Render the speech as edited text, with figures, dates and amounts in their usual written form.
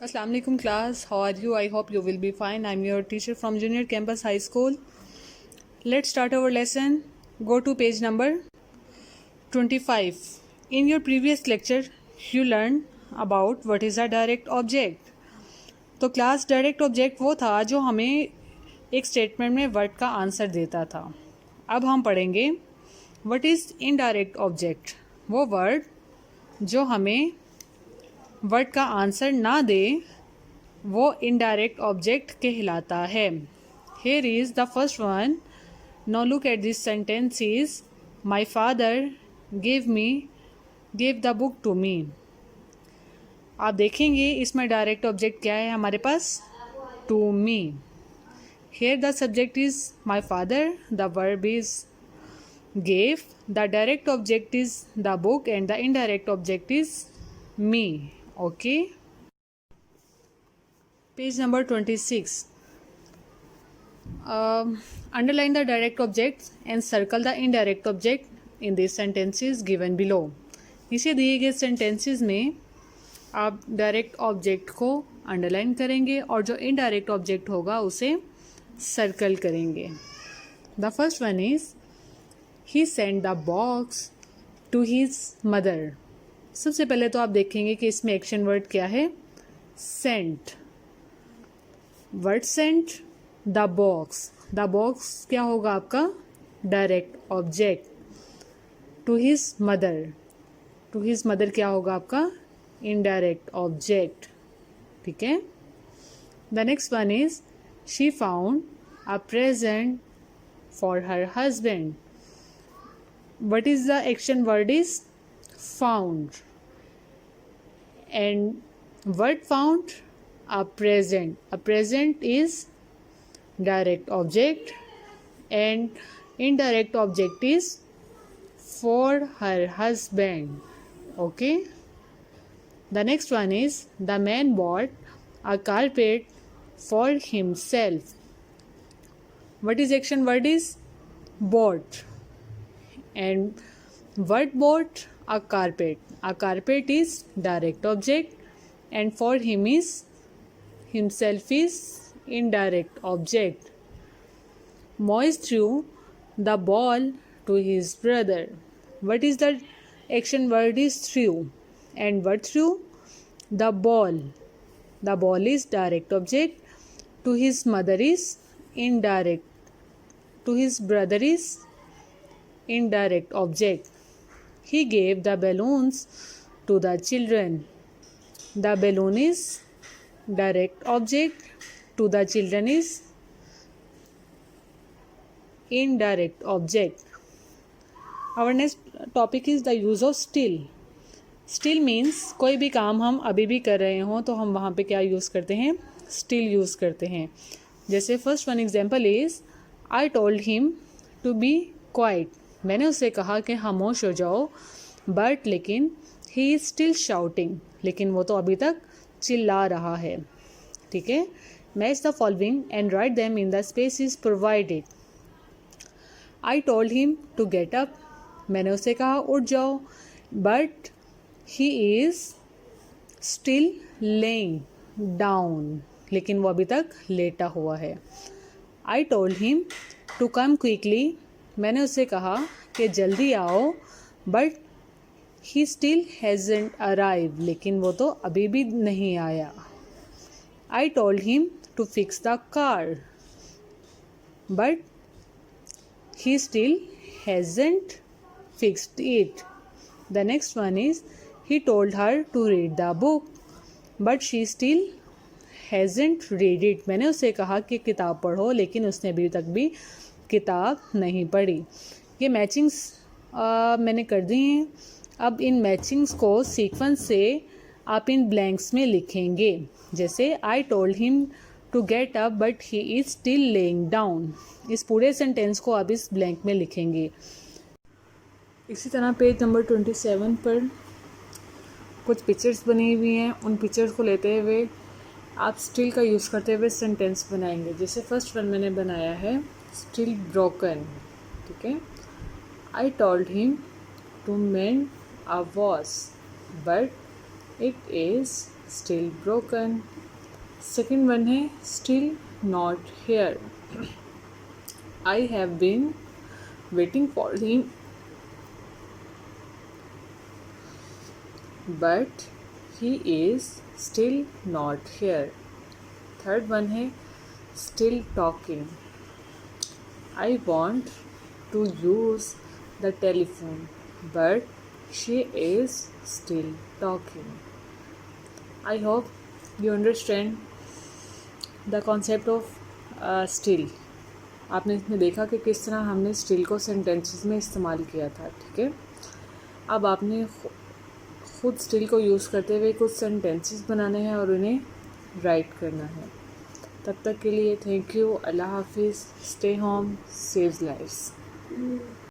Assalamu alaikum class. How are you? I hope you will be fine. I'm your teacher from Junior Campus High School. Let's start our lesson. Go to page number 25. In your previous lecture, you learned about what is a direct object. तो class direct object वो था जो हमें एक statement में word का answer देता था. अब हम पढ़ेंगे व्हाट इज़ इनडायरेक्ट ऑब्जेक्ट. वो वर्ड जो हमें वर्ड का आंसर ना दे वो इनडायरेक्ट ऑब्जेक्ट कहलाता है. Here is the first one. Now look at this sentences. My father gave the book to me. आप देखेंगे इसमें डायरेक्ट ऑब्जेक्ट क्या है हमारे पास, to me. Here the subject is my father, the verb is gave, the direct object is the book and the indirect object is me. Okay, page number 26. Underline the direct objects and circle the indirect object in these sentences given below. इसे दिए गए sentences में आप direct object को underline करेंगे और जो indirect object होगा उसे सर्कल करेंगे. The first one is he send the box to his mother. सबसे पहले तो आप देखेंगे कि इसमें एक्शन वर्ड क्या है, sent. Word sent, the box. The box क्या होगा आपका direct object. To his mother, to his mother क्या होगा आपका इनडायरेक्ट ऑब्जेक्ट. ठीक है. The next one is she found a present for her husband. What is the action word is found and word found a present. A present is direct object and indirect object is for her husband. Okay. The next one is the man bought a carpet for himself. What is action word is bought and word bought a carpet. A carpet is direct object and for him is himself is indirect object. Moise threw the ball to his brother. What is the action word is threw and what threw, the ball. The ball is direct object. To his mother is indirect. To his brother is indirect object. He gave the balloons to the children. The balloon is direct object. To the children is indirect object. Our next topic is the use of still. Still means कोई भी काम हम अभी भी कर रहे हों तो हम वहाँ पे क्या यूज़ करते हैं, still यूज़ करते हैं. जैसे first one example is I told him to be quiet. मैंने उसे कहा कि खामोश हो जाओ, बट लेकिन ही इज़ स्टिल शाउटिंग. लेकिन वो तो अभी तक चिल्ला रहा है. ठीक है. Match the following and write them in the spaces provided. I told him to get up. मैंने उसे कहा उठ जाओ, but he is still laying down. लेकिन वो अभी तक लेटा हुआ है. I told him to come quickly. मैंने उसे कहा कि जल्दी आओ, but he still hasn't arrive. लेकिन वो तो अभी भी नहीं आया. I told him to fix the car, but he still hasn't fixed it. The next one is he told her to read the book, but she still hasn't read it. मैंने उसे कहा कि किताब पढ़ो, लेकिन उसने अभी तक भी किताब नहीं पढ़ी. ये मैचिंग्स मैंने कर दी हैं. अब इन मैचिंग्स को सीक्वेंस से आप इन ब्लैंक्स में लिखेंगे. जैसे I told him to get up but he is still laying down. इस पूरे सेंटेंस को आप इस ब्लैंक में लिखेंगे. इसी तरह पेज नंबर 27 पर कुछ पिक्चर्स बनी हुई हैं. उन पिक्चर्स को लेते हुए आप स्टिल का यूज़ करते हुए सेंटेंस बनाएंगे. जैसे फर्स्ट वन मैंने बनाया है स्टिल ब्रोकन. ठीक है. I told him to mend a vase, but it is still broken. Second one है still not here. I have been waiting for him but he is still not here. Third one है still talking. I want to use the telephone, but she is still talking. I hope you understand the concept of still. आपने इसमें देखा कि किस तरह हमने still को sentences में इस्तेमाल किया था, ठीक है। अब आपने खुद still को यूज़ करते हुए कुछ sentences बनाने हैं और उन्हें write करना है। तब तक के लिए थैंक यू, अल्लाह हाफिज़, स्टे होम, सेव्स लाइव्स।